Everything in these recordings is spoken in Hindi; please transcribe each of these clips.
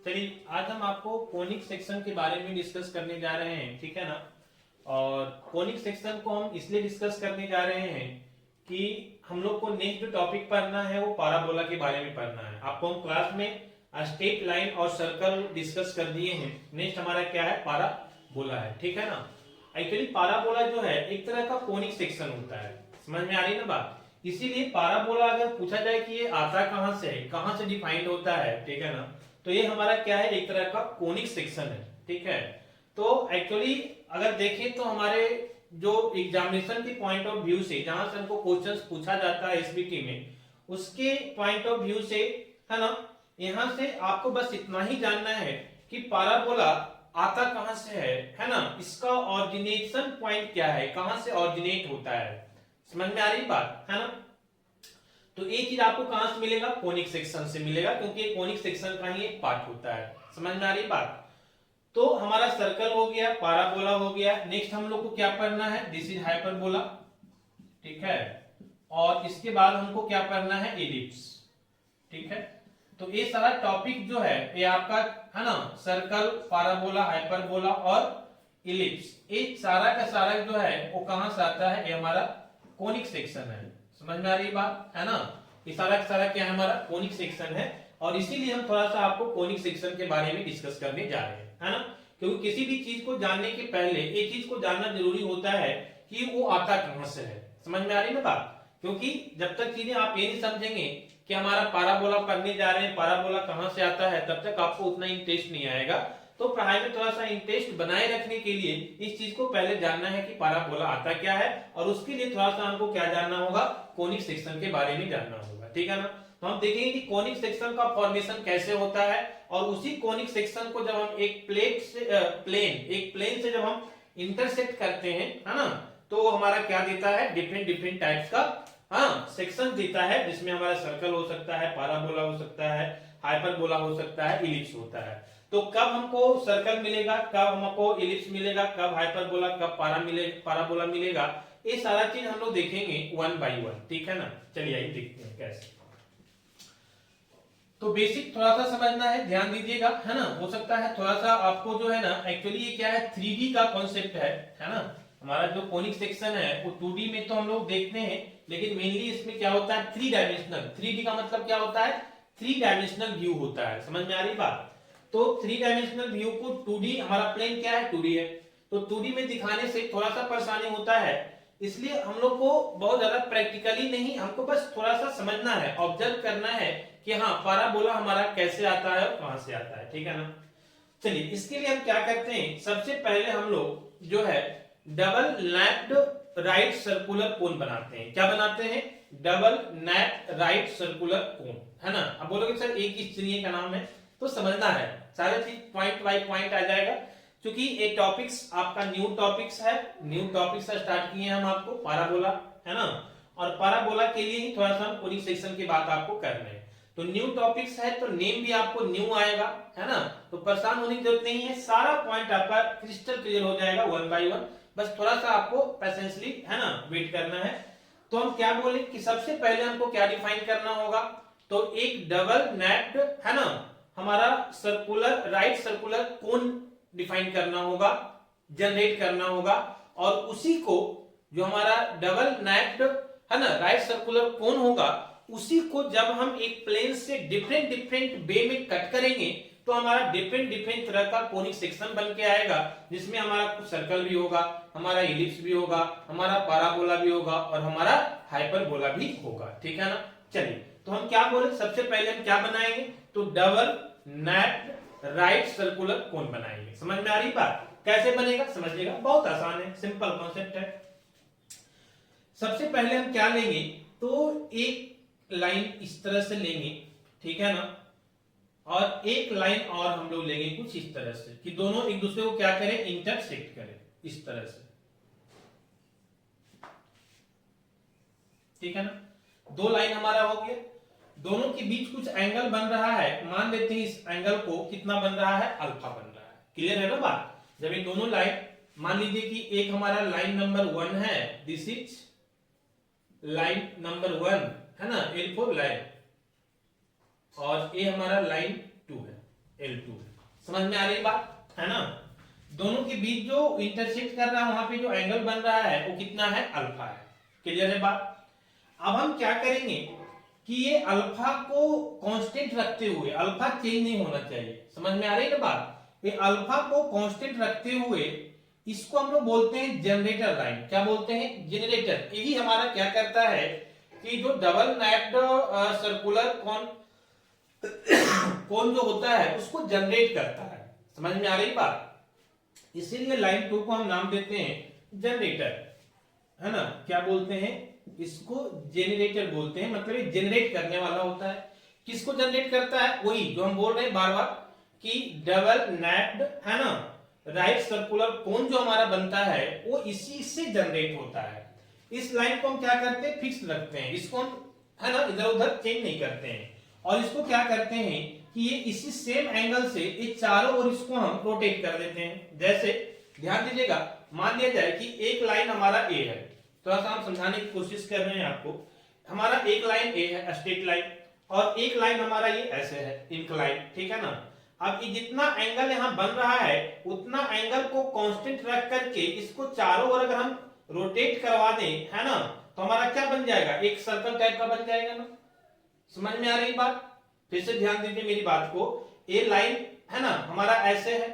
चलिए आज हम आपको कोनिक सेक्शन के बारे में डिस्कस करने जा रहे हैं, ठीक है ना। और कोनिक सेक्शन को हम इसलिए डिस्कस करने जा रहे हैं कि हम लोग को नेक्स्ट जो टॉपिक पढ़ना है वो पाराबोला के बारे में पढ़ना है। आपको हम क्लास में स्ट्रेट लाइन और सर्कल डिस्कस कर दिए हैं। नेक्स्ट हमारा क्या है, पाराबोला है, ठीक है ना। एक्चुअली पाराबोला जो है एक तरह का कोनिक सेक्शन होता है, समझ में आ रही है ना बात। इसीलिए पाराबोला अगर पूछा जाए कि ये आता कहां से है, कहां से डिफाइंड होता है, ठीक है ना, तो ये हमारा क्या है, एक तरह का कोनिक सेक्शन है, ठीक है। तो एक्चुअली अगर देखें तो हमारे जो एग्जामिनेशन के पॉइंट ऑफ व्यू से, जहां से हमको क्वेश्चंस पूछा जाता है एसबीटी में, उसके पॉइंट ऑफ व्यू से, है ना, यहां से आपको बस इतना ही जानना है कि पाराबोला आता कहां से है ना, इसका ऑरिजिनेशन पॉइंट क्या है, कहां से ऑरिजिनेट होता है। समझ में आ रही बात, है ना। तो ये चीज आपको कहां से मिलेगा, कोनिक सेक्शन से मिलेगा, क्योंकि ये कोनिक सेक्शन का ही एक पार्ट होता है। समझ में आ रही बात। तो हमारा सर्कल हो गया, पाराबोला हो गया। नेक्स्ट हम लोग को क्या पढ़ना है, दिस इज हाइपरबोला, ठीक है। और इसके बाद हमको क्या पढ़ना है, एलिप्स, ठीक है। तो ये सारा टॉपिक जो है ये आपका, है ना, सर्कल, पाराबोला, हाइपरबोला और इलिप्स, ये सारा का सारा जो है वो कहां से आता है, ये हमारा कोनिक सेक्शन है। समझ में आ रही बात, है ना। ये सारा का सारा क्या है, हमारा कोनिक सेक्शन है। और इसीलिए हम थोड़ा सा आपको कोनिक सेक्शन के बारे में डिस्कस करने जा रहे हैं, है ना। क्योंकि किसी भी चीज को जानने के पहले एक चीज को जानना जरूरी होता है कि वो आता कहां से है। समझ में आ रही ना बात। क्योंकि जब तक चीजें आप ये नहीं समझेंगे कि हमारा पाराबोला पढ़ने जा रहे हैं, पाराबोला कहां से आता है, तब तक आपको उतना इंटरेस्ट नहीं आएगा। तो पढ़ाई में थोड़ा सा इंटरेस्ट बनाए रखने के लिए इस चीज को पहले जानना है कि पाराबोला आता क्या है, और उसके लिए थोड़ा सा हमको क्या जानना होगा, कोनिक सेक्शन के बारे में जानना होगा, ठीक है ना। तो हम देखेंगे कि कोनिक सेक्शन का फॉर्मेशन कैसे होता है, और उसी कोनिक सेक्शन को जब हम एक प्लेन से जब हम इंटरसेक्ट करते हैं, है ना, तो वो हमारा क्या देता है, डिफरेंट डिफरेंट टाइप्स का, हाँ, सेक्शन देता है, जिसमें हमारा सर्कल हो सकता है, पाराबोला हो सकता है, हाइपरबोला हो सकता है, इलिप्स होता है। तो कब हमको सर्कल मिलेगा, कब हमको इलिप्स मिलेगा, कब हाइपरबोला, कब पाराबोला मिलेगा, ये सारा चीज हम लोग देखेंगे वन बाय वन, ठीक है ना। चलिए आइए देखते हैं कैसे। तो बेसिक थोड़ा सा समझना है, ध्यान दीजिएगा, है ना। हो सकता है थोड़ा सा आपको जो है ना, एक्चुअली ये क्या है, 3D का कॉन्सेप्ट है ना। हमारा जो कोनिक सेक्शन है वो 2D में तो हम लोग देखते हैं, लेकिन मेनली इसमें क्या होता है, 3 डायमेंशनल। 3D का मतलब क्या होता है, 3 डायमेंशनल व्यू होता है। समझ में आ रही बात। तो 3 डायमेंशनल व्यू को 2D, हमारा प्लेन क्या है, 2D है, तो 2D में दिखाने से थोड़ा सा परेशानी होता है। इसलिए हम लोग को बहुत ज्यादा प्रैक्टिकली नहीं, हमको बस थोड़ा सा समझना है, ऑब्जर्व करना है कि हाँ पाराबोला हमारा कैसे आता है और कहां से आता है, ठीक है ना। चलिए इसके लिए हम क्या करते हैं, सबसे पहले हम लोग जो है डबल नैप्ड राइट सर्कुलर कोन बनाते हैं। क्या बनाते हैं, डबल नैप्ड राइट सर्कुलर कोन, है ना। अब बोलोगे सर एक ही चीज का नाम है, तो समझना है, सारा चीज पॉइंट बाय पॉइंट आ जाएगा। क्योंकि ये टॉपिक्स आपका न्यू टॉपिक्स है, न्यू टॉपिक्स से स्टार्ट किए हैं हम आपको पाराबोला, है ना। और पाराबोला के लिए ही थोड़ा सा हम कोनिक सेक्शन की बात आपको कर रहे हैं। तो न्यू टॉपिक्स है तो नेम भी आपको न्यू आएगा, है ना। तो परेशान होने की जरूरत नहीं है, सारा पॉइंट आपका क्रिस्टल क्लियर हो जाएगा वन बाय वन। बस थोड़ा सा आपको पेशेंसली, है ना, वेट करना है। तो हम क्या बोले कि सबसे पहले हमको क्या डिफाइन करना होगा, तो एक डबल नैप्ड, है ना, हमारा सर्कुलर राइट सर्कुलर कोन डिफाइन करना होगा, जनरेट करना होगा। और उसी को जो हमारा डबल नैप्ड, है ना, राइट सर्कुलर कोन होगा, उसी को जब हम एक प्लेन से डिफरेंट डिफरेंट वे में कट करेंगे तो हमारा डिफरेंट डिफरेंट तरह का कोनिक सेक्शन बन के आएगा, जिसमें हमारा कुछ सर्कल भी होगा, हमारा इलिप्स भी होगा, हमारा पाराबोला भी होगा और हमारा हाइपरबोला भी होगा, ठीक है ना। चलिए तो हम क्या बोले, सबसे पहले हम क्या बनाएंगे, तो डबल नैप्ड राइट सर्कुलर कोन बनाएंगे। समझ में आ रही बात, कैसे बनेगा समझिएगा, बहुत आसान है, सिंपल कॉन्सेप्ट है। सबसे पहले हम क्या लेंगे, तो एक लाइन इस तरह से लेंगे, ठीक है ना, और एक लाइन और हम लोग लेंगे कुछ इस तरह से कि दोनों एक दूसरे को क्या करें, इंटरसेक्ट करें, इस तरह से, ठीक है ना। दो लाइन हमारा हो गया, दोनों के बीच कुछ एंगल बन रहा है, मान लेते हैं इस एंगल को कितना बन रहा है, अल्फा बन रहा है। क्लियर है ना बात। जब ये दोनों लाइन, मान लीजिए कि एक हमारा लाइन नंबर 1 है, दिस इज लाइन नंबर 1, है ना, L4 लाइन, और ये हमारा लाइन 2 है, L2। समझ में आ रही बात है ना? दोनों के बीच जो इंटरसेक्ट कर रहा है वहां पे जो एंगल बन रहा है वो कितना है? अल्फा है। क्लियर है बात? अब हम क्या करेंगे कि ये अल्फा को कांस्टेंट रखते हुए, अल्फा चेंज नहीं होना चाहिए, समझ में आ रही है ना बात? ये अल्फा को कांस्टेंट रखते हुए इसको हम लोग बोलते हैं जनरेटर लाइन। क्या बोलते हैं? जनरेटर। यही हमारा क्या करता है कि जो डबल नैप्ड सर्कुलर कोन जो होता है उसको जनरेट करता है। समझ में आ रही बात? इसीलिए लाइन 2 को हम नाम देते हैं जनरेटर, है ना? क्या बोलते हैं इसको? जेनरेटर बोलते हैं। मतलब ये जनरेट करने वाला होता है। किसको जनरेट करता है? वही जो हम बोल रहे हैं बार बार कि डबल नैप्ड, है ना, राइट सर्कुलर कोन जो हमारा बनता है वो इसी से जनरेट होता है। इस लाइन को हम क्या करते हैं? फिक्स रखते हैं। इसको हम, है ना, इधर उधर चेंज नहीं करते हैं। और इसको क्या करते हैं कि ये इसी सेम एंगल से ये चारों ओर इसको हम रोटेट कर देते हैं। जैसे ध्यान दीजिएगा, मान लिया जाए कि एक लाइन हमारा ए है, थोड़ा सा हम समझाने की कोशिश कर रहे हैं आपको। हमारा एक लाइन ए है, स्ट्रेट लाइन, और एक लाइन हमारा ये ऐसे है, इंक्लाइन, ठीक है ना? अब ये जितना एंगल यहां बन रहा है उतना एंगल को कांस्टेंट रख करके इसको चारों ओर अगर हम रोटेट करवा दें, है ना, तो हमारा क्या बन जाएगा? एक सर्कल टाइप का बन जाएगा ना? समझ में आ रही बात? फिर से ध्यान दीजिए मेरी बात को। ए लाइन, है ना, हमारा ऐसे है।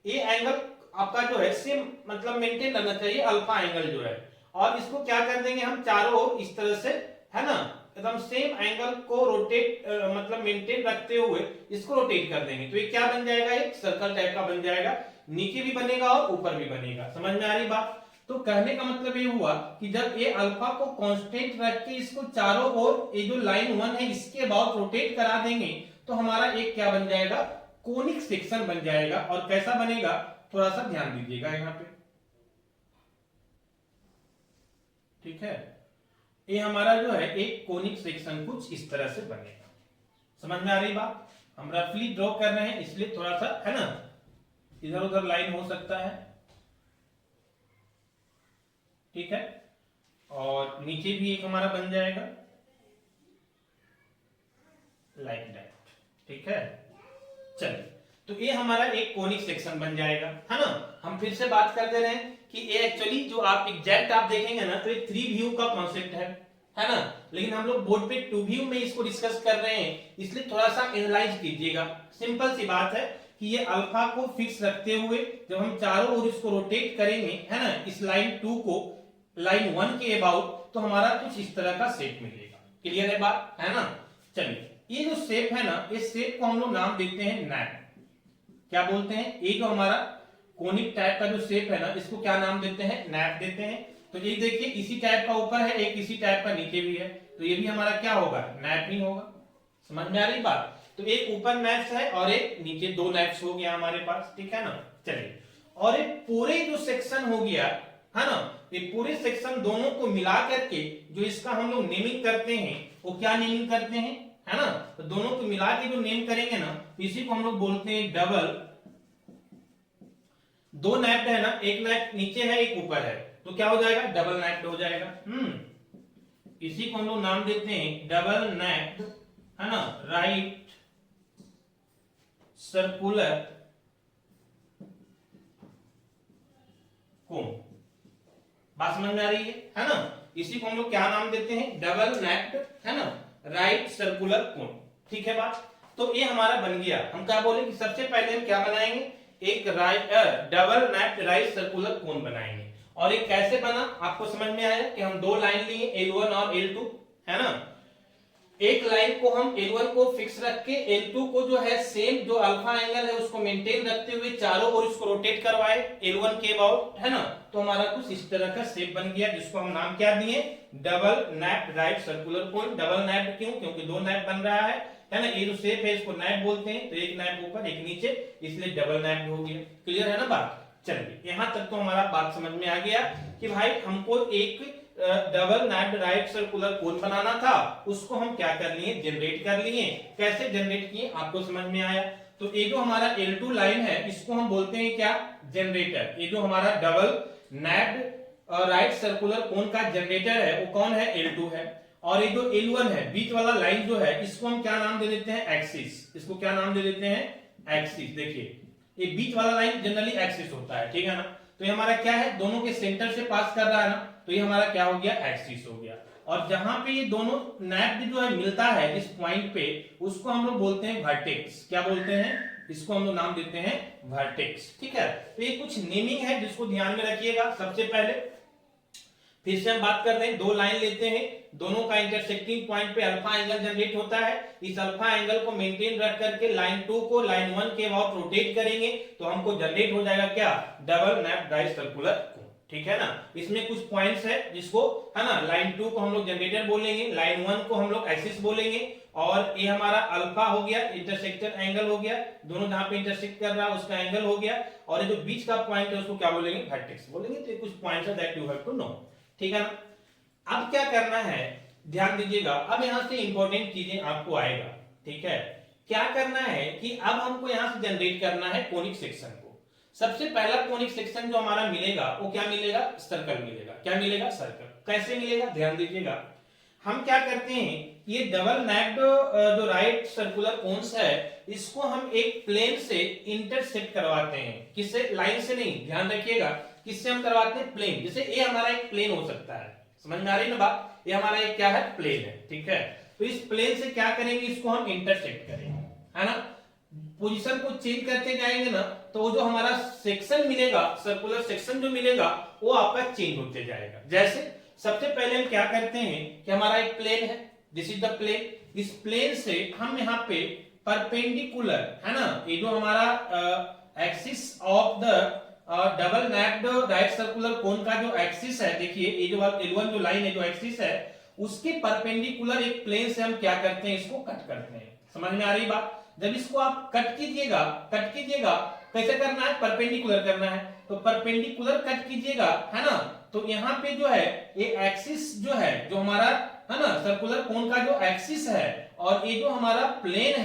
ये एंगल आपका जो है सेम, मतलब मेंटेन रहना चाहिए, अल्फा एंगल जो है। और इसको क्या कर देंगे हम चारों ओर इस तरह से, है ना, एकदम सेम एंगल को रोटेट मतलब मेंटेन रखते हुए इसको रोटेट कर देंगे। तो ये क्या बन जाएगा? एक सर्कल टाइप का बन जाएगा। नीचे भी बनेगा और ऊपर भी बनेगा। समझ में आ रही बात? तो कहने का मतलब ये हुआ कि जब ये अल्फा को कांस्टेंट रख के इसको चारों ओर ये जो लाइन 1 है इसके अबाउट रोटेट करा देंगे तो हमारा एक क्या बन जाएगा? कोनिक सेक्शन बन जाएगा। और कैसा बनेगा? थोड़ा सा ध्यान दीजिएगा यहाँ पे, ठीक है? ये हमारा जो है एक कोनिक सेक्शन कुछ इस तरह से बनेगा। समझ में आ रही बात? हम रफली ड्रॉ कर रहे हैं इसलिए थोड़ा सा, है ना, इधर उधर लाइन हो सकता है, ठीक है? और नीचे भी एक हमारा बन जाएगा लाइक दैट, ठीक है? चलिए, तो ये हमारा एक कोनिक सेक्शन बन जाएगा, है ना? हम फिर से बात कर दे रहे हैं कि ये एक्चुअली जो आप एग्जैक्ट आप देखेंगे ना तो ये 3 व्यू का कॉन्सेप्ट है ना? लेकिन हम लोग बोर्ड पे 2 व्यू में इसको डिस्कस कर रहे हैं, इसलिए थोड़ा सा एनालाइज कीजिएगा। सिंपल सी बात है कि ये अल्फा को फिक्स रखते हुए जब हम चारों ओर इसको रोटेट करेंगे, है ना, इस लाइन 2 को लाइन 1 के अबाउट, तो हमारा कुछ इस तरह का शेप मिलेगा। क्लियर है बात? है ना? चलिए, ये जो शेप है ना, इस शेप को हम लोग नाम देते हैं नैप। क्या बोलते हैं? ये जो हमारा कोनिक टाइप का जो शेप है ना, इसको क्या नाम देते हैं? नैप देते हैं। तो ये देखिए, इसी टाइप का ऊपर है, एक इसी टाइप का नीचे भी है, तो ये भी हमारा क्या होगा? नैप ही होगा। समझ में आ रही बात? तो एक ऊपर नैप्स है और एक नीचे, 2 नैप्स हो गया हमारे पास, ठीक है ना? चलिए, और एक पूरे जो सेक्शन हो गया, है ना, ये पूरे सेक्शन दोनों को मिला करके जो इसका हम लोग नेमिंग करते हैं वो क्या नेमिंग करते हैं, है ना? तो दोनों को मिला के जो नेम करेंगे ना, इसी को हम लोग बोलते हैं डबल। 2 नैप्ड है ना, एक नैप नीचे है एक ऊपर है, तो क्या हो जाएगा? डबल नैप्ड हो जाएगा। इसी को हम लोग नाम देते हैं डबल नैप्ड, है ना, राइट सर्कुलर कोन। बात समझ में आ रही है ना? इसी को हम लोग क्या नाम देते हैं? डबल नैप्ड, है ना, राइट सर्कुलर कोन। ठीक है बात? तो ये हमारा बन गया। हम क्या बोले कि सबसे पहले हम क्या बनाएंगे? एक डबल नैप्ड राइट सर्कुलर कोन बनाएंगे। और ये कैसे बना आपको समझ में आया कि हम 2 लाइन लिए, L1 और L2, है ना? एक लाइन को हम L1 को फिक्स रख के L2 को जो है सेम जो अल्फा एंगल है उसको मेंटेन रखते हुए चारों ओर इसको रोटेट करवाए L1 के अबाउट, है ना? तो हमारा कुछ इस तरह का शेप बन गया, जिसको हम नाम क्या दिए? Double napped right circular cone. Double napped क्यों? क्योंकि 2 नैप बन रहा है ना? ये जो शेप है इसको नैप बोलते हैं, तो एक नैप ऊपर एक नीचे, इसलिए डबल नैप्ड हो गया। क्लियर है ना बात? चलिए, यहां तक तो हमारा बात समझ में आ गया कि भाई हमको एक डबल नैप्ड राइट सर्कुलर कोन बनाना था, उसको हम क्या कर लिए? जनरेट कर लिए। कैसे जनरेट किए आपको समझ में आया? तो ये जो हमारा L2 लाइन है इसको हम बोलते हैं क्या? जनरेटर। ये जो हमारा double napped right circular cone का जनरेटर है वो कौन है? L2 है। और ये जो L1 है बीच वाला लाइन जो है इसको हम क्या नाम दे देते हैं? एक्सिस। इसको क्या नाम दे देते हैं? एक्सिस, देखिए ये बीच वाला लाइन जनरली एक्सिस होता है, ठीक है ना। तो ये हमारा क्या है, दोनों के सेंटर से पास कर रहा है ना, तो ये हमारा क्या हो गया, एक्सिस हो गया। और जहां पे ये दोनों नैप्ड जो है मिलता है जिस पॉइंट पे, उसको हम लोग बोलते हैं वर्टेक्स। क्या बोलते हैं, इसको हम लोग नाम देते हैं वर्टेक्स, ठीक है। तो ये कुछ नेमिंग है जिसको ध्यान में रखिएगा। सबसे पहले फिर से हम बात कर रहे हैं, दो लाइन लेते हैं, दोनों का इंटरसेक्टिंग पॉइंट पे अल्फा एंगल जनरेट होता है। इस अल्फा एंगल को मेंटेन रख करके लाइन 2 को लाइन 1 के अबाउट रोटेट करेंगे तो हमको जनरेट हो जाएगा क्या, डबल नैप डाई सर्कुलर कोन, ठीक है ना। इसमें कुछ पॉइंट्स है जिसको, है ना, लाइन 2 को हम लोग जनरेटर बोलेंगे, लाइन 1 को हम लोग एक्सिस बोलेंगे, और ये हमारा अल्फा हो गया, इंटरसेक्टर एंगल हो गया, दोनों जहां पे इंटरसेक्ट कर रहा है उसका एंगल हो गया, और ये जो बीच का पॉइंट है उसको क्या बोलेंगे, वर्टेक्स बोलेंगे। तो ये कुछ पॉइंट्स है that you have to know, ठीक है ना। अब क्या करना है, ध्यान दीजिएगा, अब यहां से इंपॉर्टेंट चीजें आपको आएगा, ठीक है। क्या करना है कि अब हमको यहां से जनरेट करना है कोनिक सेक्शन को। सबसे पहला कोनिक सेक्शन जो हमारा मिलेगा वो क्या मिलेगा, सर्कल मिलेगा। क्या मिलेगा, सर्कल। कैसे मिलेगा, ध्यान दीजिएगा। हम क्या करते हैं, ये डबल नैप्ड जो राइट सर्कुलर कोन्स है, इसको हम एक प्लेन से इंटरसेक्ट करवाते हैं। किससे, लाइन से नहीं, ध्यान रखिएगा, किससे हम करवाते हैं, प्लेन। जैसे ये हमारा एक प्लेन हो सकता है, समझ में आ रही ना बात, ये हमारा एक क्या है, प्लेन है, ठीक है। तो इस प्लेन से क्या करेंगे, इसको हम इंटरसेक्ट करेंगे, है ना। पोजीशन को चेंज करते जाएंगे ना, तो वो जो हमारा सेक्शन मिलेगा, सर्कुलर सेक्शन जो मिलेगा, वो आपका चेंज होते जाएगा। जैसे सबसे पहले हम क्या करते हैं कि हमारा एक प्लेन है, दिस इज द प्लेन। इस प्लेन से हम यहाँ पे परपेंडिकुलर, है ना, ये जो हमारा axis of the double napped right circular cone का जो एक्सिस है, देखिए ये जो L1 जो लाइन है, जो एक्सिस है, उसके परपेंडिकुलर एक प्लेन से हम क्या करते हैं, इसको कट करते हैं। समझ में आ रही बात। जब इसको आप कट कीजिएगा, कैसे करना है, परपेंडिकुलर करना है, तो परपेंडिकुलर कट कीजिएगा, है ना। तो यहाँ पे जो है ये एक्सिस जो है, जो हमारा, है ना, सर्कुलर कोन का जो एक्सिस है, और ये जो हमारा प्लेन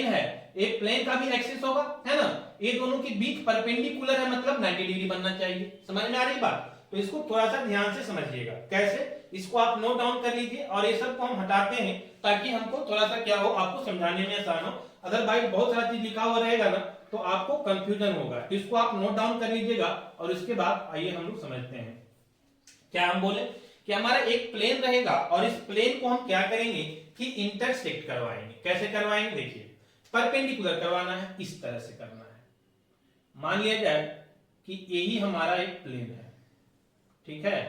है, ये प्लेन का भी एक्सिस होगा, है ना। ये दोनों के बीच परपेंडिकुलर है, मतलब 90 डिग्री बनना चाहिए। समझ में आ रही बात। तो इसको थोड़ा सा ध्यान से समझिएगा। कैसे, इसको आप नोट डाउन कर लीजिए, और ये सब को हम हटाते हैं ताकि हमको थोड़ा सा क्या हो, आपको समझाने में आसान हो। अदरवाइज बहुत सारा चीज लिखा हुआ रहेगा ना, तो आपको कंफ्यूजन होगा। तो इसको आप नोट डाउन कर लीजिएगा, और इसके बाद आइए हम लोग समझते हैं। क्या हम बोले कि हमारा एक प्लेन रहेगा, और इस प्लेन को हम क्या करेंगे कि इंटरसेक्ट करवाएंगे। कैसे करवाएंगे, देखिए, परपेंडिकुलर करवाना है, इस तरह से करना है। मान लिया जाए कि यही हमारा एक प्लेन है, ठीक है,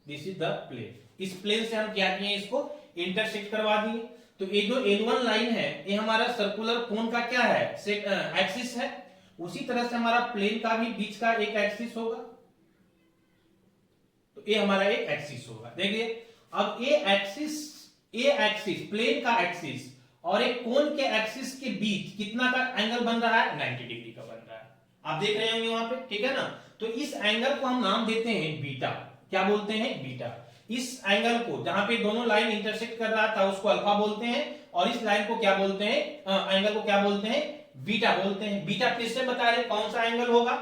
दिस इज द प्लेन। इस प्लेन से हम क्या किए, इसको इंटरसेक्ट करवा दिए। तो ये जो L1 लाइन है, ये हमारा सर्कुलर कोन का क्या है, एक्सिस है। उसी तरह से हमारा प्लेन का भी बीच का एक एक्सिस होगा, तो ये हमारा एक एक्सिस होगा। देखिए, अब ये एक्सिस प्लेन का एक्सिस और एक कोन के एक्सिस के बीच कितना का एंगल बन रहा है, 90 डिग्री का बन रहा है। आप देख रहे होंगे वहां पे, ठीक है ना। तो इस एंगल को हम नाम देते हैं बीटा। क्या बोलते हैं, बीटा। इस एंगल को, जहां पे दोनों लाइन इंटरसेक्ट कर रहा था, उसको अल्फा बोलते हैं, और इस लाइन को क्या बोलते हैं, एंगल को क्या बोलते हैं, बीटा बोलते हैं। बीटा किस से बता रहे, कौन सा एंगल होगा,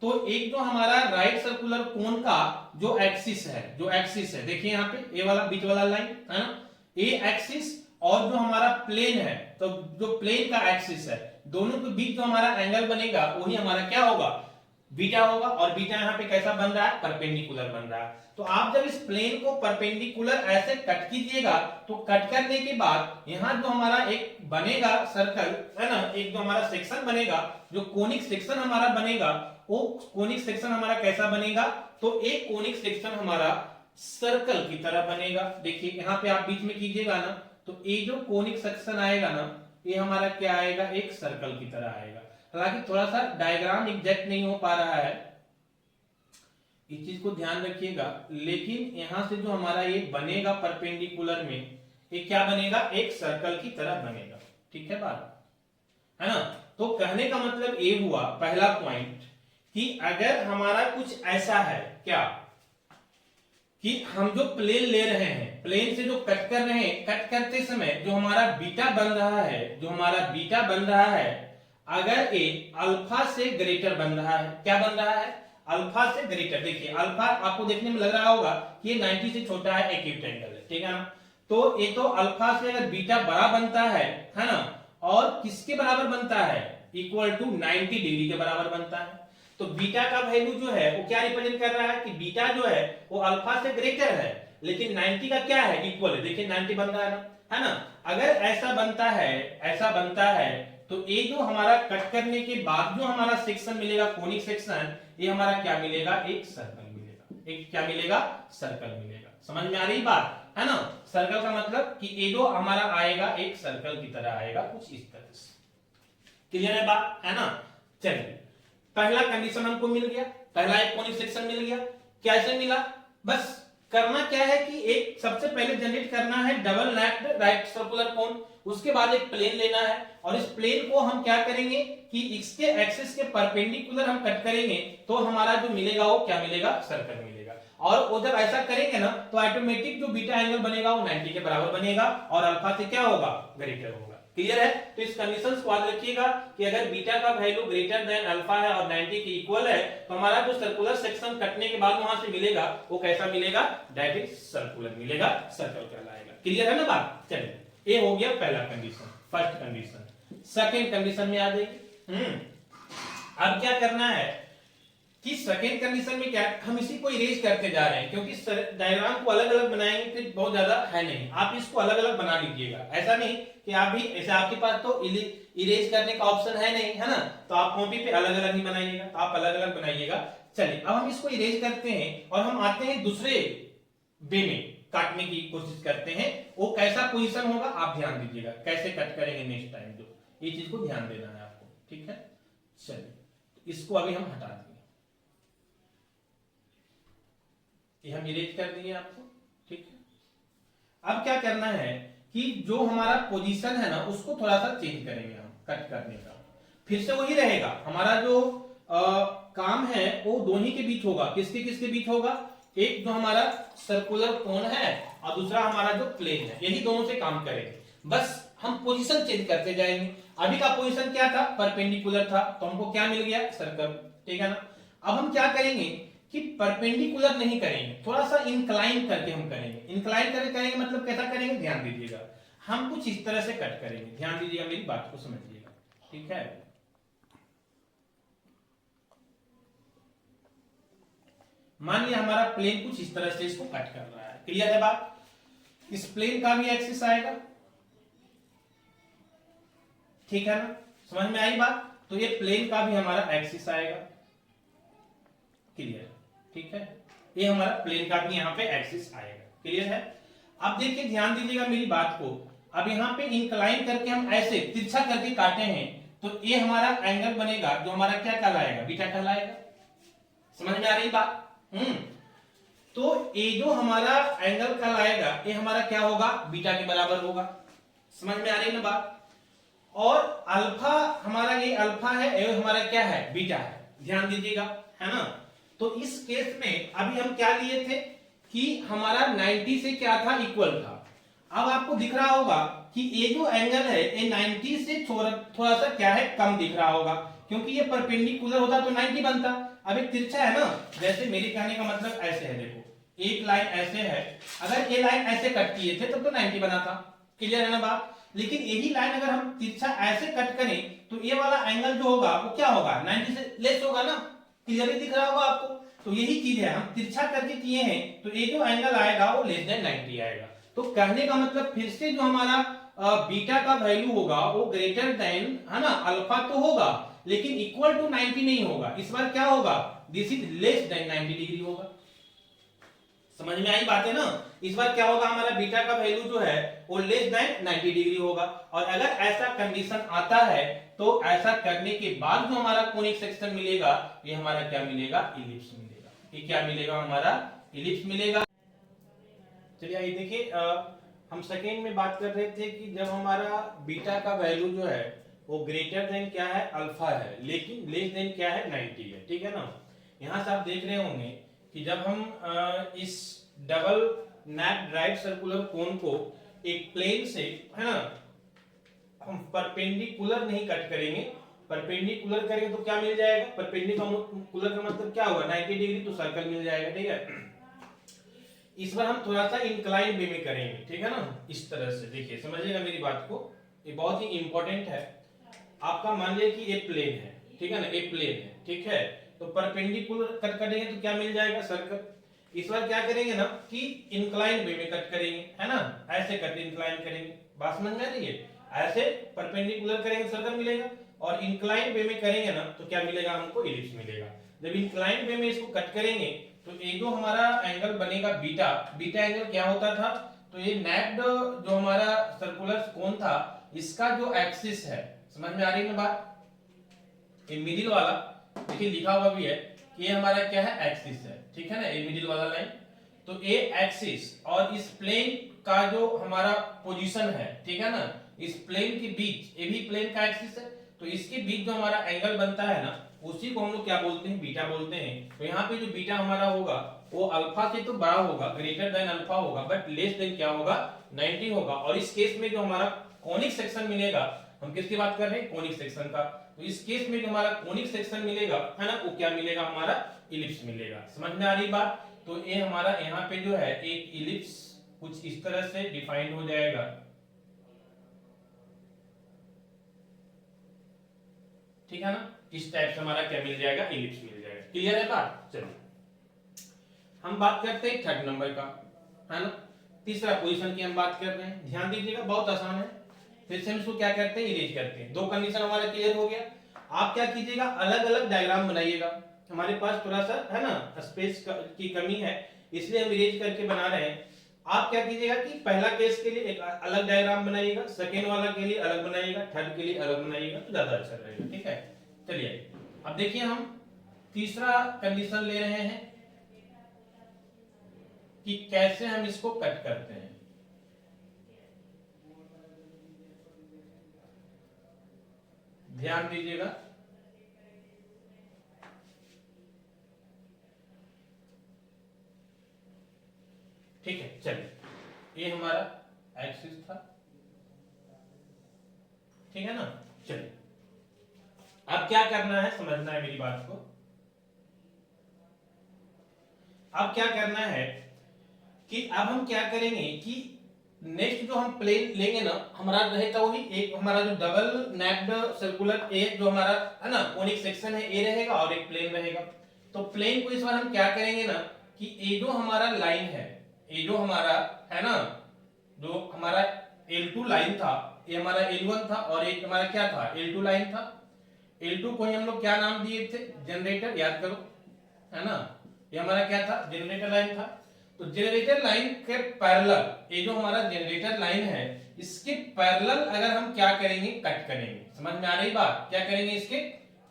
तो एक जो हमारा राइट सर्कुलर कोन का जो एक्सिस है, देखिए यहाँ पे ये वाला बीच वाला लाइन है ना, ए एक्सिस, और जो हमारा प्लेन है, तो जो प्लेन का एक्सिस है, दोनों के बीच जो हमारा एंगल बनेगा वही हमारा क्या होगा, बीटा होगा। और बीटा यहाँ पे कैसा बन रहा है, परपेंडिकुलर बन रहा है। तो आप जब इस प्लेन को परपेंडिकुलर ऐसे कट कीजिएगा, तो कट करने के बाद यहाँ जो हमारा एक बनेगा सर्कल, है ना, एक जो हमारा सेक्शन बनेगा, जो कोनिक सेक्शन हमारा बनेगा, वो कोनिक सेक्शन हमारा कैसा बनेगा, तो एक कोनिक सेक्शन हमारा सर्कल की तरह बनेगा। देखिए यहाँ पे आप बीच में कीजिएगा ना, तो ये जो कोनिक सेक्शन आएगा ना, ये हमारा क्या आएगा, एक सर्कल की तरह आएगा। हालांकि थोड़ा सा डायग्राम एग्जैक्ट नहीं हो पा रहा है, इस चीज को ध्यान रखिएगा। लेकिन यहां से जो हमारा ये बनेगा परपेंडिकुलर में, ये क्या बनेगा, एक सर्कल की तरह बनेगा। ठीक है बात, है ना। तो कहने का मतलब ये हुआ पहला पॉइंट कि अगर हमारा कुछ ऐसा है क्या कि हम जो प्लेन ले रहे हैं, प्लेन से जो कट कर रहे हैं, कट करते समय जो हमारा बीटा बन रहा है, अगर ये अल्फा से ग्रेटर बन रहा है, क्या बन रहा है, अल्फा से ग्रेटर। देखिए अल्फा आपको देखने में लग रहा होगा कि ये 90 से छोटा है, एक्यूट एंगल है, ठीक है ना। तो ये तो अल्फा से अगर बीटा बड़ा बनता है ना, और किसके बराबर बनता है, इक्वल टू 90 डिग्री के बराबर बनता है। तो बीटा का वैल्यू जो है वो क्या रिप्रेजेंट कर रहा है कि बीटा जो है वो अल्फा से ग्रेटर है, लेकिन 90 का क्या है, इक्वल है। देखिए 90 बन रहा है ना। अगर ऐसा बनता है, ऐसा बनता है, तो ये जो हमारा कट करने के बाद जो हमारा सेक्शन मिलेगा, कोनिक सेक्शन, ये हमारा क्या मिलेगा, एक सर्कल मिलेगा। एक क्या मिलेगा, सर्कल मिलेगा। समझ में आ रही बात है ना। सर्कल का मतलब कि ये जो हमारा आएगा एक सर्कल की तरह आएगा, कुछ इस तरह से। क्लियर है बात, है ना। चलिए पहला कंडीशन हमको मिल गया, पहला एक कोनिक सेक्शन मिल गया। कैसे मिला, बस करना क्या है कि एक सबसे पहले जनरेट करना है डबल नैप्ड राइट सर्कुलर कोन, उसके बाद एक प्लेन लेना है, और इस प्लेन को हम क्या करेंगे कि इसके एक्सिस के परपेंडिकुलर हम कट करेंगे, तो हमारा जो मिलेगा वो क्या मिलेगा, सर्कल मिलेगा। और वो जब ऐसा करेंगे ना तो ऑटोमेटिक जो बीटा एंगल बनेगा वो 90 के बराबर बनेगा, और अल्फा से क्या होगा, ग्रेटर होगा। क्लियर है। तो इस कंडीशंस को याद रखिएगा कि अगर बीटा का वैल्यू ग्रेटर देन अल्फा है और 90 के इक्वल है, तो हमारा जो सर्कुलर सेक्शन कटने के बाद वहां से मिलेगा वो कैसा मिलेगा, डायरेक्ट सर्कुलर मिलेगा, सर्कल कहलाएगा। क्लियर है ना बात। चलिए ये हो गया पहला condition, first condition. Second condition में आ जाइए। अब क्या करना है कि सेकेंड कंडीशन में क्या, हम इसी को इरेज करते जा रहे हैं, क्योंकि डायग्राम को अलग अलग बनाएंगे फिर बहुत ज्यादा है नहीं, आप इसको अलग अलग बना लीजिएगा। ऐसा नहीं कि आप भी ऐसे, आपके पास तो इरेज करने का ऑप्शन है नहीं, है ना, तो आप कॉपी पे अलग अलग ही बनाइएगा, तो आप अलग अलग बनाइएगा। चलिए अब हम इसको इरेज करते हैं और हम आते हैं दूसरे वे में काटने की कोशिश करते हैं। वो कैसा पोजीशन होगा आप ध्यान दीजिएगा, कैसे कट करेंगे नेक्स्ट टाइम, जो ये चीज को ध्यान देना है आपको, ठीक है। चलिए इसको अभी हम हटा देंगे, ये हम इरेज कर दिए आपको, ठीक है। अब क्या करना है कि जो हमारा पोजीशन है ना उसको थोड़ा सा चेंज करेंगे हम कट करने का। फिर से वही रहेगा हमारा जो काम है वो दोनों के बीच होगा। किसके किसके बीच होगा, एक जो हमारा सर्कुलर कोन है और दूसरा हमारा जो प्लेन है, यही दोनों से काम करेंगे। बस हम पोजीशन चेंज करते जाएंगे। अभी का पोजीशन क्या था, परपेंडिकुलर था, तो हमको क्या मिल गया, सर्कल, ठीक है ना। अब हम क्या करेंगे कि परपेंडिकुलर नहीं करेंगे, थोड़ा सा इंक्लाइन करके हम करेंगे। इंक्लाइन करके करेंगे मतलब कैसा करेंगे, ध्यान दीजिएगा, हम कुछ इस तरह से कट करेंगे। ध्यान दीजिएगा, मेरी बात को समझिएगा, ठीक है। मान लिया हमारा प्लेन कुछ इस तरह से इसको कट कर रहा है। क्लियर है बात। इस प्लेन का भी एक्सिस आएगा, ठीक है ना, समझ में आई बात। तो ये प्लेन का भी हमारा एक्सिस आएगा, क्लियर, ठीक है। ये हमारा प्लेन का भी यहाँ पे एक्सिस आएगा, क्लियर है। अब देखिए ध्यान दीजिएगा मेरी बात को। अब यहाँ पे इंक्लाइन करके हम ऐसे तिरछा करके काटे हैं, तो ये हमारा एंगल बनेगा जो हमारा क्या कहलाएगा, बीटा कहलाएगा। समझ में आ रही बात। तो ये जो हमारा एंगल कहलाएगा ये हमारा क्या होगा, बीटा के बराबर होगा। समझ में आ रही ना बात। और अल्फा हमारा, ये अल्फा है, ये हमारा क्या है, बीटा है। ध्यान दीजिएगा, है ना। तो इस केस में अभी हम क्या लिए थे कि हमारा 90 से क्या था, इक्वल था। अब आपको दिख रहा होगा कि ये जो एंगल है ये 90 से थोड़ा सा क्या है, कम दिख रहा होगा, क्योंकि ये परपेंडिकुलर होता तो 90 बनता। अब एक तिरछा है ना, जैसे मेरे कहने का मतलब ऐसे है, देखो एक लाइन ऐसे है, अगर ये लाइन ऐसे कट किए थे तब तो 90 बना था। क्लियर है ना बात। लेकिन यही लाइन अगर हम तिरछा ऐसे कट करें तो ये वाला एंगल जो होगा वो क्या होगा, 90 से लेस होगा ना। क्लियरली दिख रहा होगा आपको। तो यही चीज है, हम तिरछा करके किए हैं तो ये जो एंगल आएगा वो लेस देन 90 आएगा। तो कहने का मतलब फिर से जो हमारा बीटा का वैल्यू होगा वो ग्रेटर देन, है ना, अल्फा तो होगा लेकिन इक्वल टू 90 नहीं होगा। इस बार क्या होगा, this is less than 90 degree होगा। समझ में आई बात है ना। इस बार क्या होगा, हमारा बीटा का वैल्यू जो है वो लेस देन 90 डिग्री होगा। और अगर ऐसा कंडीशन आता है तो ऐसा करने के बाद जो हमारा कोनिक सेक्शन मिलेगा ये हमारा क्या मिलेगा, इलिप्स मिलेगा। ये क्या मिलेगा, हमारा इलिप्स मिलेगा। चलिए आइए देखिए, हम सेकेंड में बात कर रहे थे कि जब हमारा बीटा का वैल्यू जो है वो ग्रेटर देन क्या है, अल्फा है, लेकिन लेस देन क्या है, 90 है, ठीक है ना। यहां से आप देख रहे होंगे कि जब हम इस डबल नैप्ड राइट सर्कुलर कोन को एक प्लेन से, है ना, हम परपेंडिकुलर नहीं कट करेंगे, परपेंडिकुलर करेंगे तो क्या मिल जाएगा, परपेंडिकुलर का मतलब क्या होगा, 90 डिग्री, तो सर्कल मिल जाएगा, ठीक है। इस बार हम थोड़ा सा इंक्लाइन वे में करेंगे, ठीक है ना, इस तरह से। देखिए समझिएगा मेरी बात को, ये बहुत ही इंपॉर्टेंट है। आपका मान लिया कि ए प्लेन है, ठीक है ना, ए प्लेन है, ठीक है, तो परपेंडिकुलर कट करेंगे तो क्या मिल जाएगा, सर्कल। इस बार क्या करेंगे ना कि इंक्लाइन वे में कट करेंगे, है ना, ऐसे कट इंक्लाइन करेंगे, बात समझ में आ रही है, ऐसे परपेंडिकुलर करेंगे सर्कल मिलेगा, और इंक्लाइन वे में करेंगे ना तो क्या मिलेगा हमको, इलिप्स मिलेगा। जब इंक्लाइन वे में इसको कट करेंगे तो ये जो हमारा एंगल बनेगा बीटा, बीटा एंगल क्या होता था, तो ये नेक्ड जो हमारा सर्कुलर कोन था इसका जो एक्सिस है, समझ में आ रही है ना बात, ये मिडिल वाला देखिए लिखा हुआ भी है कि ये हमारा क्या है, एक्सिस है, ठीक है ना, ये मिडिल वाला लाइन, तो ये एक्सिस और इस प्लेन का जो हमारा पोजीशन है, ठीक है ना, इस प्लेन के बीच, ये भी प्लेन का एक्सिस है, तो इसके बीच जो हमारा एंगल बनता है ना उसी को हम लोग क्या बोलते हैं, बीटा बोलते हैं। तो यहाँ पे जो बीटा हमारा होगा वो अल्फा से तो बड़ा होगा, ग्रेटर देन अल्फा होगा, बट लेस देन क्या होगा, 90 होगा। और इस केस में जो हमारा कोनिक सेक्शन मिलेगा, हम किसकी बात कर रहे हैं, कोनिक सेक्शन का, तो इस केस में जो हमारा कोनिक सेक्शन मिलेगा, है ना, वो क्या मिलेगा, हमारा इलिप्स मिलेगा। समझ में आ रही बात, तो ये हमारा यहाँ पे जो है एक इलिप्स कुछ इस तरह से डिफाइंड हो जाएगा, ठीक है ना, इस टाइप से हमारा क्या मिल जाएगा, इलिप्स मिल जाएगा। क्लियर है बात, चलिए हम बात करते हैं थर्ड नंबर का, है ना, तीसरा पोजीशन की हम बात कर रहे हैं, ध्यान दीजिएगा बहुत आसान है। फिर से हम इसको क्या करते हैं, इरेज करते हैं। दो कंडीशन हमारा क्लियर हो गया। आप क्या कीजिएगा, अलग अलग डायग्राम बनाइएगा, हमारे पास थोड़ा सा है ना स्पेस की कमी है इसलिए हम इरेज करके बना रहे हैं। आप क्या कीजिएगा कि पहला केस के लिए एक अलग डायग्राम बनाइएगा, सेकेंड वाला के लिए अलग बनाइएगा, थर्ड के लिए अलग बनाइएगा, तो ज्यादा अच्छा रहेगा, ठीक है। चलिए अब देखिए हम तीसरा कंडीशन ले रहे हैं कि कैसे हम इसको कट करते हैं। ध्यान दीजिएगा, ठीक है। चलिए ये हमारा एक्सिस था, ठीक है ना। चलिए अब क्या करना है, समझना है मेरी बात को। अब क्या करना है कि अब हम क्या करेंगे कि नेक्स्ट जो हम प्लेन लेंगे ना, हमारा रहेगा वही एक हमारा जो डबल नेक्ड सर्कुलर ए जो हमारा है ना कोनिक सेक्शन है, ए रहेगा और एक प्लेन रहेगा। तो प्लेन को इस बार हम क्या करेंगे ना कि ए जो हमारा लाइन है, ए जो हमारा है ना, जो हमारा L2 लाइन था, ये हमारा L1 था और एक हमारा क्या था, L2 लाइन था। L2 को हम लोग क्या नाम दिए थे, जनरेटर, याद करो, है ना, ये हमारा क्या था, जनरेटर लाइन था। तो जनरेटर लाइन के पैरेलल, ये जो हमारा जनरेटर लाइन है इसके पैरेलल अगर हम क्या करेंगे, कट करेंगे। समझ में आ रही बात, क्या करेंगे, इसके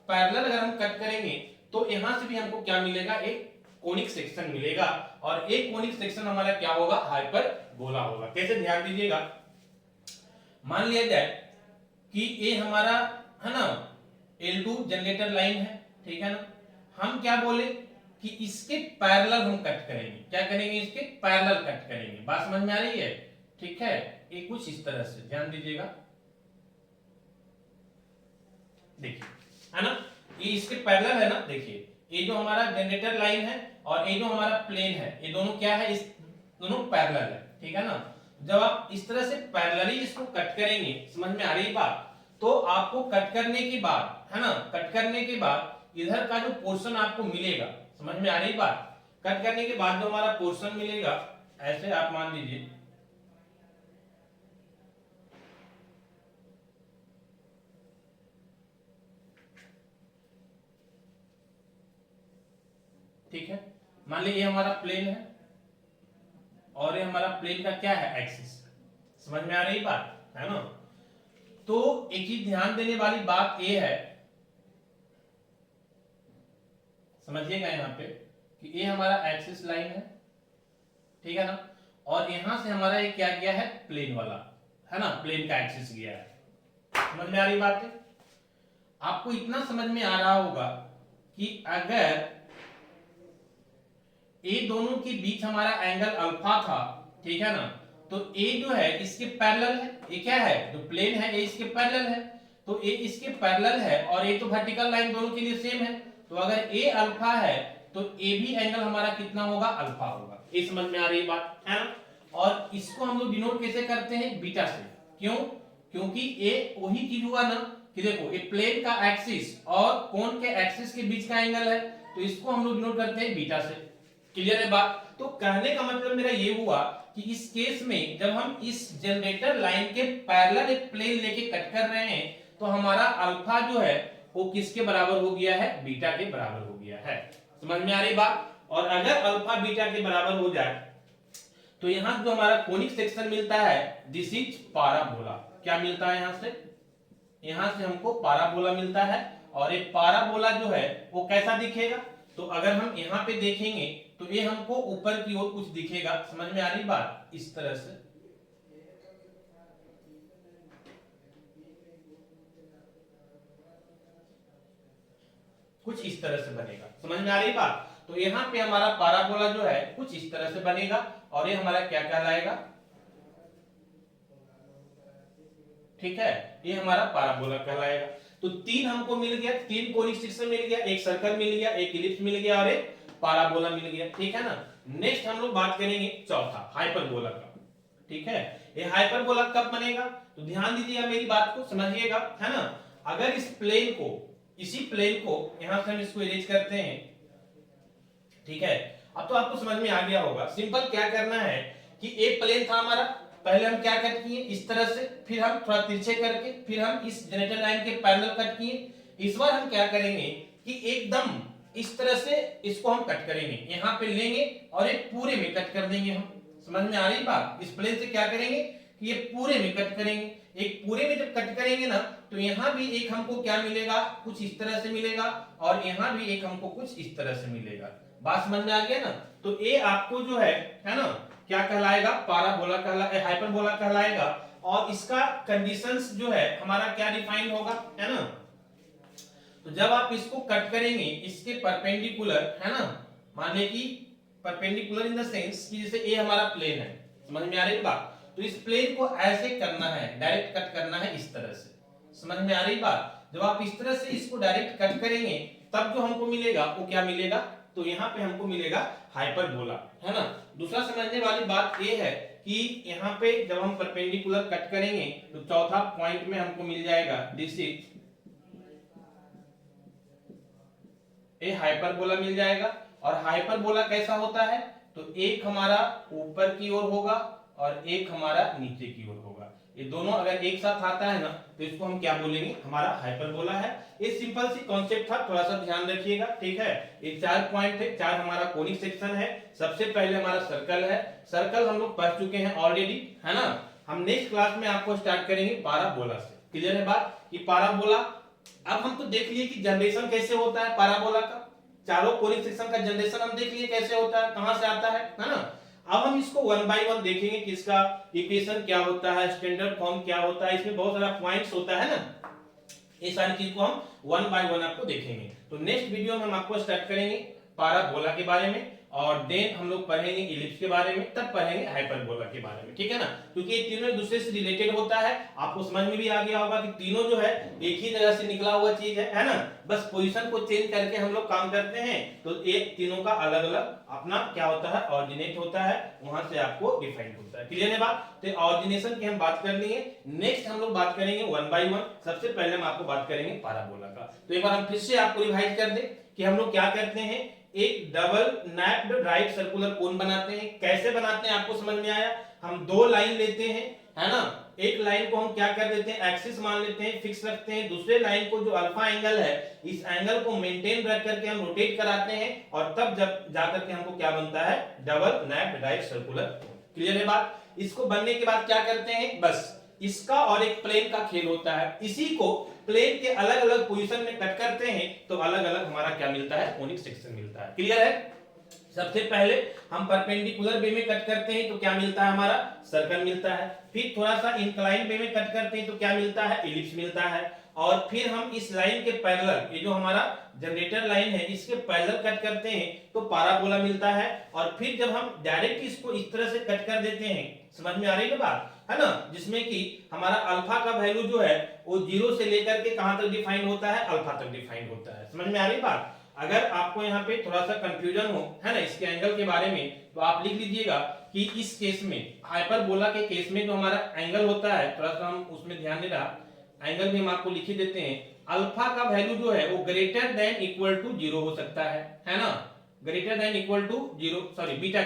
पैरेलल अगर हम कट करेंगे तो यहां से भी हमको क्या मिलेगा, एक कोनिक सेक्शन मिलेगा, और एक कोनिक सेक्शन हमारा क्या होगा, हाइपरबोला होगा। कैसे, ध्यान दीजिएगा, मान लिया जाए कि ये हमारा है ना L2 जनरेटर लाइन है, ठीक है ना, हम क्या बोले कि इसके पैरेलल हम कट करेंगे, क्या करेंगे, इसके पैरेलल कट करेंगे। बात समझ में आ रही है, ठीक है। ये कुछ इस तरह से ध्यान दीजिएगा, देखिए, है ना, ये इसके पैरेलल है ना, देखिए ये जो हमारा जनरेटर लाइन है और ये जो हमारा प्लेन है, ये दोनों क्या है, इस दोनों पैरेलल है, ठीक है ना। जब आप इस तरह से पैरेलली इसको कट करेंगे, समझ में आ रही बात, तो आपको कट करने के बाद, है ना, कट करने के बाद इधर का जो पोर्शन आपको मिलेगा, समझ में आ रही बात, कट करने के बाद जो हमारा पोर्शन मिलेगा, ऐसे आप मान लीजिए, ठीक है, मान लीजिए ये हमारा प्लेन है और ये हमारा प्लेन का क्या है, एक्सिस। समझ में आ रही बात, है ना। तो एक ही ध्यान देने वाली बात ये है, समझिएगा यहाँ पे कि ये हमारा एक्सिस लाइन है, ठीक है ना, और यहां से हमारा ये क्या गया है, प्लेन वाला, है ना, प्लेन का एक्सिस गया है। समझ में आ रही बात है। आपको इतना समझ में आ रहा होगा कि अगर ए दोनों के बीच हमारा एंगल अल्फा था, ठीक है ना, तो ए जो है इसके पैरेलल है, ये क्या है, जो प्लेन है ये इसके पैरेलल है, तो ए इसके पैरेलल है और ये तो वर्टिकल लाइन दोनों के लिए सेम है। तो अगर ए अल्फा है तो ए भी एंगल हमारा कितना होगा, अल्फा होगा। ये समझ में आ रही बात, है ना। और इसको हम लोग डिनोट कैसे करते हैं, बीटा से। क्यों, क्योंकि ए वही चीज हुआ ना कि देखो एक प्लेन का एक्सिस और कोन के एक्सिस के बीच का एंगल है, तो इसको हम लोग डिनोट करते हैं बीटा से। क्लियर है बात? तो कहने का मतलब मेरा ये हुआ कि इस केस में जब हम इस जनरेटर लाइन के पैरेलल एक प्लेन लेके कट कर रहे हैं, तो हमारा अल्फा जो है वो किसके बराबर हो गया है? बीटा के बराबर हो गया है। समझ में आ रही बात? और अगर अल्फा बीटा के बराबर हो जाए तो यहां जो हमारा कोनिक सेक्शन मिलता है, दिस इज पाराबोला। क्या मिलता है यहां से? यहां से हमको पाराबोला मिलता है। और एक पाराबोला जो है वो कैसा दिखेगा? तो अगर हम यहां पे देखेंगे तो ये हमको ऊपर की ओर कुछ दिखेगा। समझ में आ रही बात? इस तरह से कुछ इस तरह से बनेगा। समझ में आ रही बात? तो यहाँ पे हमारा पाराबोला जो है कुछ इस तरह से बनेगा और ये हमारा क्या कहलाएगा? ठीक है, ये हमारा पाराबोला कहलाएगा। तो तीन हमको मिल गया, तीन कोनिक सेक्शन मिल गया, एक सर्कल मिल गया, एक इलिप्स मिल गया और एक पाराबोला मिल गया। ठीक है ना? नेक्स्ट हम लोग बात करेंगे चौथा, हाइपरबोला का। ठीक है, ये हाइपरबोला कब बनेगा? तो ध्यान दीजिएगा, मेरी बात को समझिएगा, है ना? अगर इस प्लेन को, इसी प्लेन को यहां से हम इसको इरेज करते हैं, ठीक है, अब तो आपको समझ में आ गया होगा। सिंपल क्या करना है कि एक प्लेन था हमारा, पहले हम क्या कट किए इस तरह से, फिर हम थोड़ा तिरछे करके, फिर हम इस जनरेटर लाइन के पैरेलल कट किए। इस बार हम क्या करेंगे कि एकदम इस तरह से इसको हम कट करेंगे, यहां पे लेंगे और एक पूरे में कट कर देंगे हम। समझ में आ रही बात? इस प्लेन से क्या करेंगे कि ये पूरे में कट करेंगे। एक पूरे में जब कट करेंगे ना, तो यहां भी एक हमको क्या मिलेगा? कुछ इस तरह से मिलेगा और यहां भी एक हमको कुछ इस तरह से मिलेगा। बात समझ में आ गया ना? तो ये आपको जो है ना, क्या कहलाएगा? पाराबोला कहलाएगा, हाइपरबोला कहलाएगा। और इसका कंडीशंस जो है हमारा क्या डिफाइन होगा, है ना? तो जब आप इसको कट करेंगे इसके परपेंडिकुलर, है ना, माने कि परपेंडिकुलर इन द सेंस कि जैसे ये हमारा प्लेन है, समझ में आ रही बात? तो इस प्लेन को ऐसे करना है, डायरेक्ट कट करना है इस तरह से। समझ में आ रही बात? जब आप इस तरह से इसको डायरेक्ट कट करेंगे तब जो हमको मिलेगा वो क्या मिलेगा? तो यहाँ पे हमको मिलेगा हाइपरबोला, है ना? दूसरा समझने वाली बात ये है कि यहाँ पे जब हम परपेंडिकुलर कट करेंगे तो चौथा पॉइंट में हमको मिल जाएगा दिस इज ए हाइपरबोला मिल जाएगा। और हाइपरबोला कैसा होता है? तो एक हमारा ऊपर की ओर होगा और एक हमारा नीचे की ओर होगा। ये दोनों अगर एक साथ आता है ना, तो इसको हम क्या बोलेंगे? हमारा हाइपरबोला है। ये सिंपल सी कॉन्सेप्ट था, थोड़ा सा ध्यान रखिएगा। ठीक है, ये चार पॉइंट है, चार हमारा कोनिक सेक्शन है। सबसे पहले हमारा सर्कल है, सर्कल हम लोग पढ़ चुके हैं ऑलरेडी, है ना? हम नेक्स्ट क्लास में आपको स्टार्ट करेंगे पाराबोला से। क्लियर है बात कि पाराबोला? अब हम तो देख लिए कि जनरेशन कैसे होता है पाराबोला का, चारों कोनिक सेक्शन का जनरेशन हम देख लिए कैसे होता है, कहां से आता है ना? अब हम इसको वन बाय वन देखेंगे कि इसका इक्वेशन क्या होता है, स्टैंडर्ड फॉर्म क्या होता है, इसमें बहुत सारा पॉइंट्स होता है ना। ये सारी चीज को हम वन बाय वन आपको देखेंगे। तो नेक्स्ट वीडियो में हम आपको स्टार्ट करेंगे पाराबोला के बारे में और देन हम लोग पढ़ेंगे इलिप्स के बारे में, तब पढ़ेंगे हाइपरबोला के बारे में। ठीक है ना? क्योंकि ये तीनों एक दूसरे से रिलेटेड होता है। आपको समझ में भी आ गया होगा कि तीनों जो है एक ही जगह से निकला हुआ चीज है ना? बस पोजीशन को चेंज करके हम लोग काम करते हैं। तो एक तीनों का अलग अलग अपना क्या होता है? ऑरिजिनेट होता है, वहां से आपको डिफाइन होता है। क्लियर है बात? तो ऑरिजिनेशन की हम बात कर लिए। नेक्स्ट हम लोग बात करेंगे वन बाय वन। सबसे पहले हम आपको बात करेंगे पाराबोला का। तो एक बार हम फिर से आपको रिवाइज कर दें कि हम लोग क्या करते हैं, एक डबल नैप्ड राइट सर्कुलर कोन बनाते हैं। कैसे बनाते हैं आपको समझ में आया? हम दो लाइन लेते हैं, है ना? एक लाइन को हम क्या कर देते हैं? एक्सिस मान लेते हैं, फिक्स रखते हैं। दूसरे लाइन को जो अल्फा एंगल है, इस एंगल को मेंटेन रख करके हम रोटेट कराते हैं और तब जब जाकर के हमको क्या बनता है? Double napped right circular cone. Clear है बात? इसको बनने के बाद क्या करते हैं? बस इसका और एक प्लेन का खेल होता है। इसी को प्लेन के अलग अलग पोजीशन में कट करते हैं तो अलग अलग हमारा क्या मिलता है? कोनिक सेक्शन मिलता है। क्लियर है? सबसे पहले हम परपेंडिकुलर वे में कट करते हैं तो क्या मिलता है? हमारा सर्कल मिलता है। फिर थोड़ा सा इंक्लाइन वे में कट करते हैं तो क्या मिलता है? इलिप्स मिलता है। और फिर हम इस लाइन के पैरेलल, ये जो हमारा जनरेटर लाइन है, इसके पैरेलल कट करते हैं तो पाराबोला मिलता है। और फिर जब हम डायरेक्ट इसको इस तरह से कट कर देते हैं, समझ में आ रही है बात, है ना? जिसमें कि हमारा अल्फा का वैल्यू जो है वो 0 से लेकर के कहां तक डिफाइन होता है? अल्फा तक डिफाइन होता है। समझ में आ रही बात? अगर आपको यहाँ पे थोड़ा सा कंफ्यूजन हो, है ना, इसके एंगल के बारे में, तो आप लिख लीजिएगा कि इस केस में, हाइपरबोला के केस में जो हमारा एंगल होता है, थोड़ा सा हम उसमें ध्यान दे रहा, एंगल भी हम आपको लिख ही देते हैं। अल्फा का वैल्यू जो है वो ग्रेटर देन इक्वल टू 0 हो सकता है ना, greater than equal to 0, sorry beta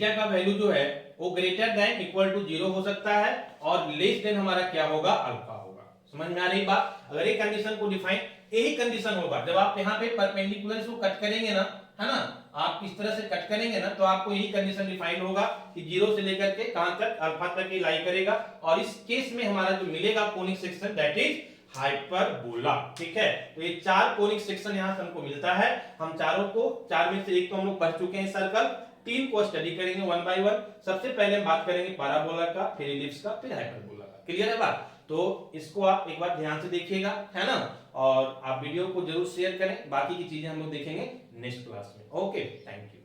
का वैल्यू जो है वो ग्रेटर देन इक्वल टू 0 हो सकता है, और लेस देन हमारा क्या होगा, अल्फा होगा। समझ में आ रही बात? अगर एक कंडीशन को डिफाइन, यही कंडीशन होगा जब आप यहाँ पे परपेंडिकुलर इसको कट करेंगे ना, है ना, आप इस तरह से कट करेंगे ना, तो आपको यही कंडीशन डिफाइन होगा कि 0 से लेकर के कहां तक, अल्फा तक ये लाई करेगा, और इस केस में हमारा जो मिलेगा conic section that is hyperbola. ठीक है, तो ये 4 कोनिक सेक्शन यहां से हमको मिलता है। हम चारों को, 4 में से एक तो हम लोग पढ़ चुके हैं सर्कल, 3 को स्टडी करेंगे वन बाय वन। सबसे पहले हम बात करेंगे पैराबोला का, फिर इलिप्स का, फिर हाइपरबोला का। क्लियर है बात? तो इसको आप एक बार ध्यान से देखिएगा, है ना, और आप वीडियो को जरूर शेयर करें। बाकी की चीजें हम लोग देखेंगे नेक्स्ट क्लास में। Okay, thank you.